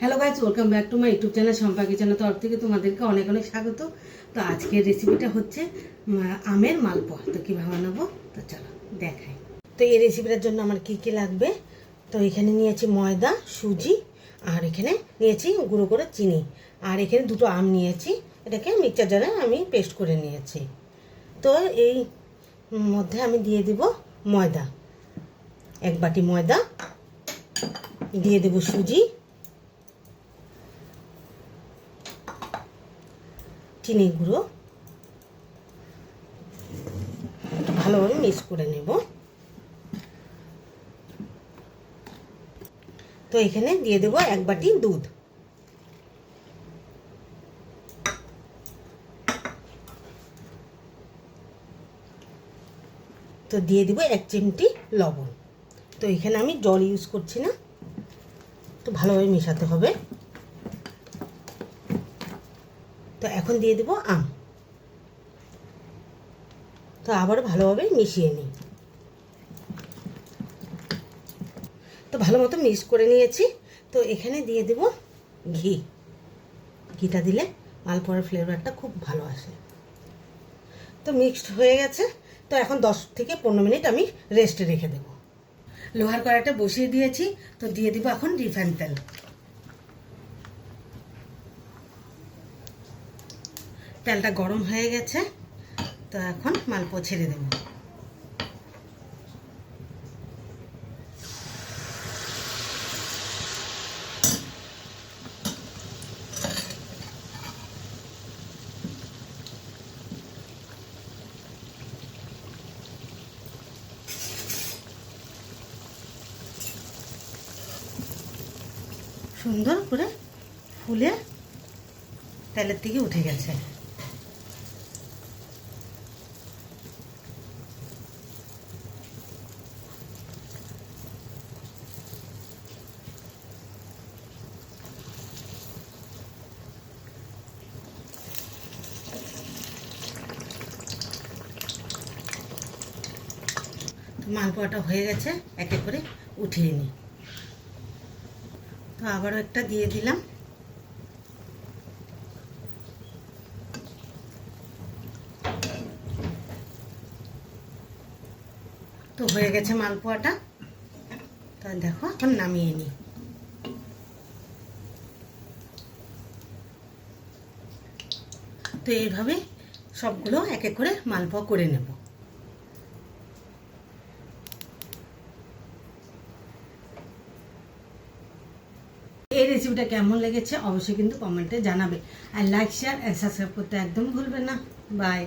Hello guys, welcome back to my YouTube channel Shampa কিচেনের তরফ থেকে তোমাদেরকে অনেক অনেক স্বাগত। তো আজকের রেসিপিটা হচ্ছে আমের মালপোয়া। তো কীভাবে বানাবো তো চলো দেখাই। তো এই রেসিপিটার জন্য আমার কী কী লাগবে, তো এখানে নিয়েছি ময়দা, সুজি, আর এখানে নিয়েছি গুঁড়ো করে চিনি, আর এখানে দুটো আম নিয়েছি। এটাকে মিক্সচার জারে আমি পেস্ট করে নিয়েছি। তো এই মধ্যে আমি দিয়ে দিব ময়দা, 1 বাটি ময়দা দিয়ে দেব, সুজি, চিনি গুঁড়ো, ভালোভাবে মিক্স করে নেব। তো এখানে দিয়ে দেব 1 বাটি দুধ। তো দিয়ে দিব 1 চিমটি লবণ। তো এখানে আমি জল ইউজ করছি না, তো ভালোভাবে মেশাতে হবে। তো এখন দিয়ে দেব আম। তো আবার ভালোভাবে মিশিয়ে নিই। তো ভালো মতো মিক্স করে নিয়েছি। তো এখানে দিয়ে দেব ঘি। ঘিটা দিলে মালপোয়ার ফ্লেভারটা খুব ভালো আসে। তো মিক্সড হয়ে গেছে। তো এখন 10 থেকে 15 মিনিট আমি রেস্টে রেখে দেব। লোহার কড়াইটা বসিয়ে দিয়েছি। তো দিয়ে দিব এখন রিফাইন তেল। তেলটা গরম হয়ে গেছে। তো এখন মালপোয়া ছেড়ে দেব। সুন্দর করে ফুলে তেলের থেকে উঠে গেছে। মালপোয়াটা হয়ে গেছে, এক এক করে উঠিয়ে নিই। তো আবারও একটা দিয়ে দিলাম। তো হয়ে গেছে মালপোয়াটা। তো দেখো এখন নামিয়ে নিই। তো এইভাবে সবগুলো এক এক করে মালপোয়া করে নেব। এই রেসিপিটা কেমন লেগেছে অবশ্যই কিন্তু কমেন্টে জানাবে। আর লাইক, শেয়ার আর সাবস্ক্রাইব করতে একদম ভুলবেন না। বাই।